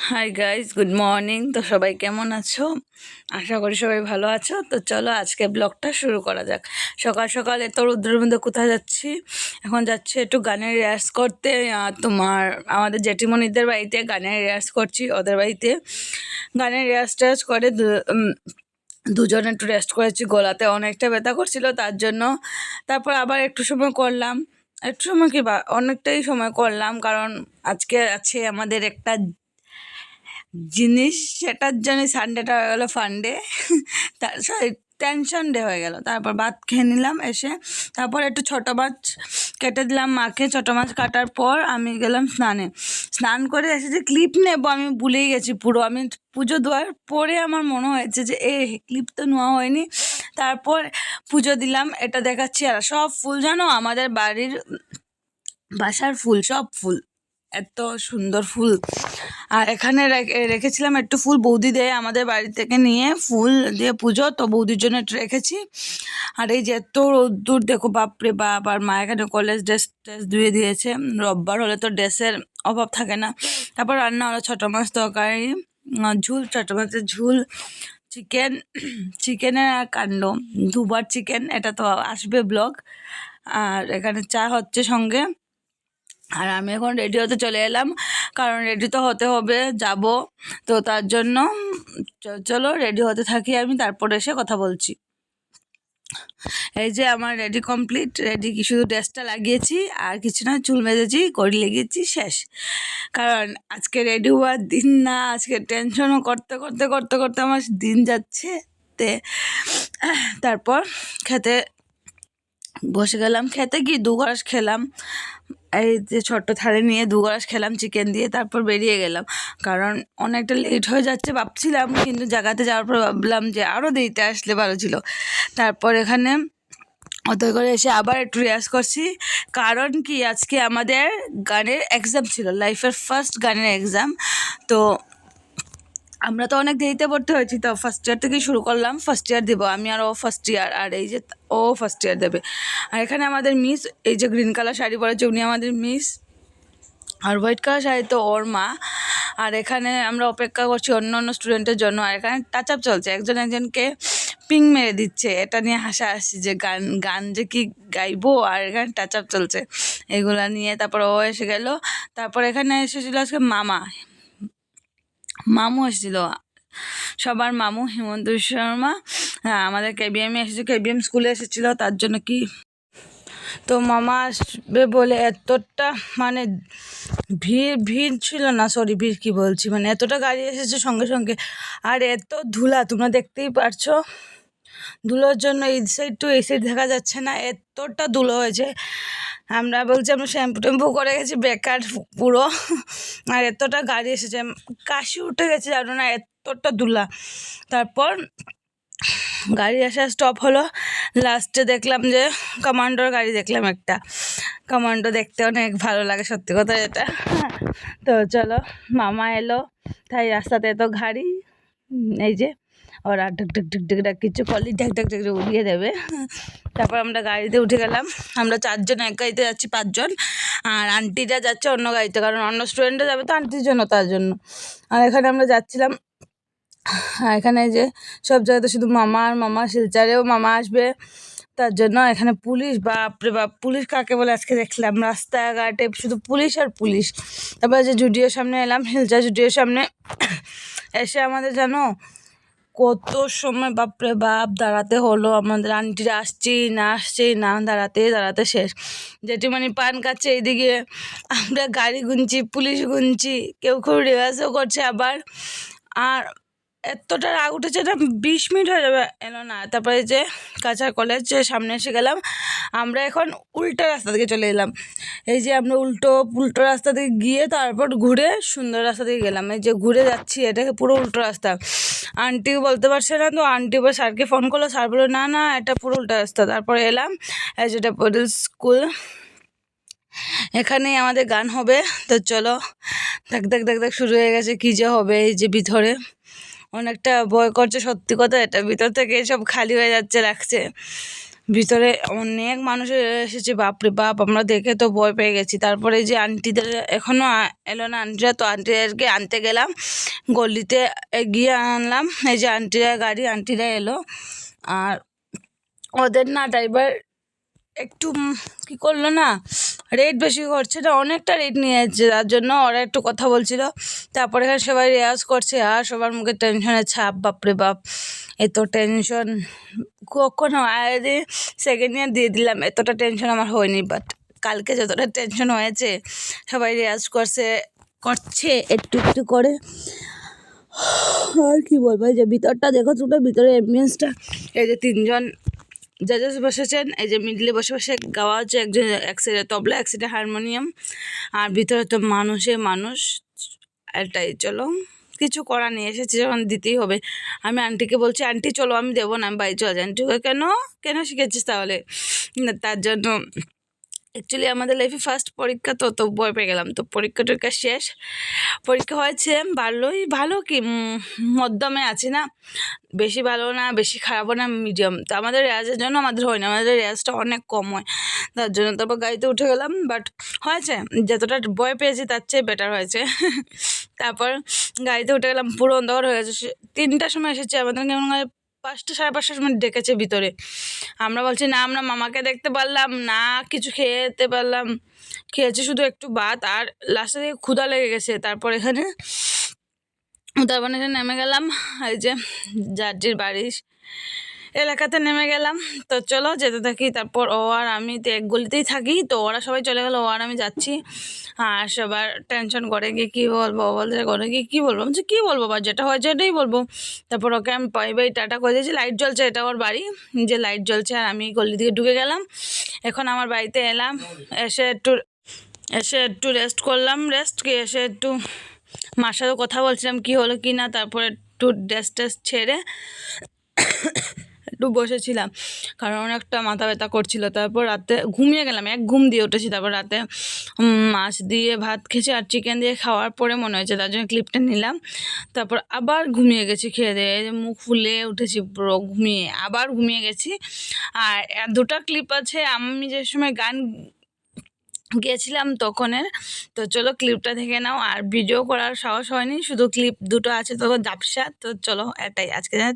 Hi guys, good morning. তো সবাই কেমন আছো? আশা করি সবাই ভালো আছো। তো চলো আজকে ব্লগটা শুরু করা যাক। সকাল সকাল এত রোদ্রের মধ্যে কোথায় যাচ্ছি? এখন যাচ্ছি একটু গানের রিয়াজ করতে। তোমার আমাদের জেঠিমণিদের বাড়িতে গানের রিয়াজ করছি, ওদের বাড়িতে গানের রিয়াজ টিয়াজ করে দুজনে একটু রেস্ট করেছি। গলাতে অনেকটা ব্যথা করছিল, তার জন্য তারপর আবার একটু সময় করলাম। একটু সময় কি বা অনেকটাই সময় করলাম, কারণ আজকে আছে আমাদের একটা জিনিস, সেটার জন্য সানডেটা হয়ে গেলো ফান্ডে। তার সরি, টেনশন ডে হয়ে গেল। তারপর ভাত খেয়ে নিলাম এসে, তারপর একটু ছোটো মাছ কেটে দিলাম মাকে। ছোটো মাছ কাটার পর আমি গেলাম স্নান করে এসেছি। ক্লিপ নেব আমি ভুলেই গেছি পুরো। আমি পুজো দেওয়ার পরে আমার মনে হয়েছে যে ক্লিপ তো নেওয়া হয়নি। তারপর পুজো দিলাম। এটা দেখাচ্ছি। আর সব ফুল জানো, আমাদের বাড়ির বাসার ফুল, সব ফুল, এত সুন্দর ফুল। আর এখানে রেখেছিলাম একটু ফুল, বৌদি দেয় আমাদের বাড়ি থেকে নিয়ে ফুল দিয়ে পুজো, তো বৌদির জন্য একটু রেখেছি। আর এই যে এত রোদ্দুর দেখো, বাপরে বাপ। আর মা এখানে কলেজ ড্রেস ধুয়ে দিয়েছে। রোববার হলে তো ড্রেসের অভাব থাকে না। তারপর রান্না হলো ছোটো মাছ তরকারি, ঝুল, ছোটো মাছের ঝুল, চিকেনের আর কাণ্ড, দুবার চিকেন। এটা তো আসবে ব্লগ। আর এখানে চা হচ্ছে সঙ্গে। আর আমি এখন রেডি হতে চলে এলাম, কারণ রেডি তো হতে হবে, যাব। তো তার জন্য চলো রেডি হতে থাকি আমি, তারপরে এসে কথা বলছি। এই যে আমার রেডি কমপ্লিট। রেডি কি শুধু ড্রেসটা লাগিয়েছি আর কিছু না, চুল বেঁধেছি, কড়ি লেগেছি, শেষ। কারণ আজকে রেডি হওয়ার দিন না, আজকে টেনশনও করতে করতে করতে করতে আমার দিন যাচ্ছে। তারপর খেতে বসে গেলাম। খেতে কি 2 গ্লাস খেলাম, এই যে ছোট্ট থালি নিয়ে 2 গ্লাস খেলাম চিকেন দিয়ে। তারপর বেরিয়ে গেলাম, কারণ অনেকটা লেট হয়ে যাচ্ছে ভাবছিলাম, কিন্তু জায়গাতে যাওয়ার পর ভাবলাম যে আরও দেরিতে আসলে ভালো ছিল। তারপর এখানে অত করে এসে আবার একটু রিয়াজ করছি, কারণ কি আজকে আমাদের গানের এক্সাম ছিল, লাইফের ফার্স্ট গানের এক্সাম। তো আমরা তো অনেক দেরিতে পড়তে হয়েছি, তো ফার্স্ট ইয়ার থেকেই শুরু করলাম। ফার্স্ট ইয়ার দেবো আমি, আর ও ফার্স্ট ইয়ার, আর এই যে ও ফার্স্ট ইয়ার দেবে। আর এখানে আমাদের মিস, এই যে গ্রিন কালার শাড়ি পরেছে, উনি আমাদের মিস। আর হোয়াইট কালার শাড়ি তো ওর মা। আর এখানে আমরা অপেক্ষা করছি অন্য অন্য স্টুডেন্টের জন্য। আর এখানে টাচ আপ চলছে, একজন একজনকে পিং মেরে দিচ্ছে। এটা নিয়ে হাসা আসছে যে গান গান যে কি গাইবো, আর এখানে টাচ আপ চলছে এগুলা নিয়ে। তারপর ও এসে গেল। তারপর এখানে এসেছিল আজকে মামু এসেছিল, সবার মামু হিমন্ত শর্মা। হ্যাঁ, আমাদের কেবিএমে এসেছে, কেবিএম স্কুলে এসেছিলো, তার জন্য কি তো মামা আসবে বলে এতটা মানে ভিড় ছিল না, সরি ভিড় কি বলছি, মানে এতটা গাড়ি এসেছে সঙ্গে সঙ্গে। আর এত ধুলা, তোমরা দেখতেই পারছো। ধুলোর জন্য এই সাইড টু এই সাইড দেখা যাচ্ছে না, এতটা ধুলো হয়েছে। আমরা বলছি আমরা শ্যাম্পু ট্যাম্পু করে গেছি, বেকার পুরো। আর এতটা গাড়ি এসেছে, কাশি উঠে গেছে জানো না, এতটা ধুলা। তারপর গাড়ি আসা স্টপ হলো। লাস্টে দেখলাম যে কমান্ডোর গাড়ি দেখলাম একটা। কমান্ডো দেখতে অনেক ভালো লাগে, সত্যি কথা এটা। তো চলো, মামা এলো, তাই রাস্তাতে এত গাড়ি। এই যে ওরা ঢুক ঢুক ঢুক ঢুক ঢাক কিছু করলেই ঢাক ঢাক ঢাক উড়িয়ে দেবে। তারপর আমরা গাড়িতে উঠে গেলাম। আমরা 4 জন এক গাড়িতে যাচ্ছি, 5 জন। আর আন্টিরা যাচ্ছে অন্য গাড়িতে, কারণ অন্য স্টুডেন্টরা যাবে তো আন্টির জন্য, তার জন্য। আর এখানে আমরা যাচ্ছিলাম। এখানে যে সব জায়গাতে শুধু মামা আর মামা, শিলচারেও মামা আসবে, তার জন্য এখানে পুলিশ, বাপরে বাপ, পুলিশ কাকে বলে আজকে দেখলাম রাস্তাঘাটে, শুধু পুলিশ আর পুলিশ। তারপরে যে জুডিওর সামনে এলাম, শিলচর জুডিওর সামনে এসে আমাদের জানো কত সময় বাপরে বাপ দাঁড়াতে হলো। আমাদের আন্টিরা আসছেই না, দাঁড়াতে দাঁড়াতে শেষ। জেঠিমণি পান খাচ্ছে, এইদিকে আমরা গাড়ি গুনছি, পুলিশ গুনছি, কেউ কেউ রিভার্সও করছে আবার। আর এতটা রাগ উঠেছে না, 20 মিনিট হয়ে যাবে এলো না। তারপরে যে কাছাড় কলেজের সামনে এসে গেলাম। আমরা এখন উল্টো রাস্তা থেকে চলে এলাম। এই যে আমরা উল্টো রাস্তা থেকে গিয়ে তারপর ঘুরে সুন্দর রাস্তা থেকে গেলাম। এই যে ঘুরে যাচ্ছি, এটাকে পুরো উল্টো রাস্তা। আন্টিও বলতে পারছে না, তো আন্টি এবার স্যারকে ফোন করলো, স্যার বললো না না এটা পুরো উল্টো রাস্তা। তারপরে এলাম, এই যেটা পডেল স্কুল, এখানেই আমাদের গান হবে। তো চলো, দেখ দেখ দেখ দেখ শুরু হয়ে গেছে, কী যে হবে। এই যে ভিতরে অনেকটা ভয় করছে, সত্যি কথা, এটা ভিতর থেকে সব খালি হয়ে যাচ্ছে লাগছে। ভিতরে অনেক মানুষ এসেছে, বাপরে বাপ, আমরা দেখে তো ভয় পেয়ে গেছি। তারপরে এই যে আন্টিদের এখনও এলো না আন্টিরা, তো আন্টিদেরকে আনতে গেলাম, গলিতে গিয়ে আনলাম। এই যে আন্টিরা গাড়ি, আন্টিরা এলো। আর ওদের না ড্রাইভার একটু কি করলো না, রেট বেশি করছে না, অনেকটা রেট নিয়েছে, তার জন্য ওরা একটু কথা বলছিল। তারপরে এখানে সবাই রেয়াজ করছে আর সবার মুখে টেনশনের ছাপ, বাপরে বাপ, এত টেনশন কখনো সেকেন্ড ইয়ার দিয়ে দিলাম, এতটা টেনশন আমার হয়নি। বাট কালকে যতটা টেনশন হয়েছে, সবাই রেয়াজ করছে একটু একটু করে। আর কি বলবো, এই যে ভিতরটা দেখো তোমরা, ভিতরে অ্যাম্বিয়েন্সটা, এই যে তিনজন জাজেস বসেছেন, এই যে মিডলে বসে বসে গাওয়া হচ্ছে, একজন এক সাইডে তবলা, এক সাইডে হারমোনিয়াম, আর ভিতরে তো মানুষ। এটাই, চলো কিছু করা নিয়ে এসেছি যখন দিতেই হবে। আমি আন্টিকে বলছি, আন্টি চলো, আমি দেবো না, আমি বাড়ি চলে যাই। আন্টি কেন শিখেছিস তাহলে? তার জন্য অ্যাকচুয়ালি আমাদের লাইফে ফার্স্ট পরীক্ষা, তো ভয় পেয়ে গেলাম। তো পরীক্ষা শেষ, পরীক্ষা হয়েছে, ভালো কি মধ্যমে আছি না, বেশি ভালো না বেশি খারাপও না, মিডিয়াম। তো আমাদের রেয়াজের জন্য আমাদের হয় না, আমাদের রেয়াজটা অনেক কম হয়, তার জন্য তারপর গাড়িতে উঠে গেলাম। বাট হয়েছে, যতটা ভয় পেয়েছি তার চেয়ে বেটার হয়েছে। তারপর গাড়িতে উঠে গেলাম, পুরো অন্ধকার হয়ে গেছে। 3টার সময় এসেছে, আমাদের কেমন হয় 5টা সাড়ে 5টার সময় ডেকেছে ভিতরে। আমরা বলছি না, আমরা মামাকে দেখতে পারলাম না, কিছু খেতে পারলাম, খেয়েছি শুধু একটু ভাত, আর লাস্টে দিকে ক্ষুধা লেগে গেছে। তারপর এখানে নেমে গেলাম, এই যে জার্জির বাড়ির এলাকাতে নেমে গেলাম। তো চলো যেতে থাকি। তারপর ও আর আমি তো এক গলিতেই থাকি, তো ওরা সবাই চলে গেলো, ও আর আমি যাচ্ছি। আর সবার টেনশন করে গিয়ে কী বলবো, বলতে করে গিয়ে কী বলবো, বলছি কী বলবো, বা যেটা হয়েছে এটাই বলবো। তারপর ওকে আমি বাই টাটা করে দিয়েছি। লাইট জ্বলছে, এটা ওর বাড়ি, যে লাইট জ্বলছে, আর আমি গলি দিকে ঢুকে গেলাম। এখন আমার বাড়িতে এলাম, এসে একটু রেস্ট করলাম, এসে একটু মার সাথে কথা বলছিলাম কী হলো কি না। তারপর একটু ড্রেস ছেড়ে একটু বসেছিলাম, কারণ অনেকটা মাথা ব্যথা করছিল। তারপর রাতে ঘুমিয়ে গেলাম, এক ঘুম দিয়ে উঠেছি। তারপর রাতে মাছ দিয়ে ভাত খেয়েছি, আর চিকেন দিয়ে খাওয়ার পরে মনে হয়েছে, তার জন্য ক্লিপটা নিলাম। তারপর আবার ঘুমিয়ে গেছি, খেয়ে দিয়ে মুখ ফুলে উঠেছি পুরো ঘুমিয়ে, আবার ঘুমিয়ে গেছি। আর 2টা ক্লিপ আছে আমি যে সময় গান গিয়েছিলাম তখনের। তো চলো ক্লিপটা দেখে নাও। আর ভিডিও করার সাহস হয়নি, শুধু ক্লিপ 2টো আছে, তখন ঝাপসা। তো চলো এটাই আজকে।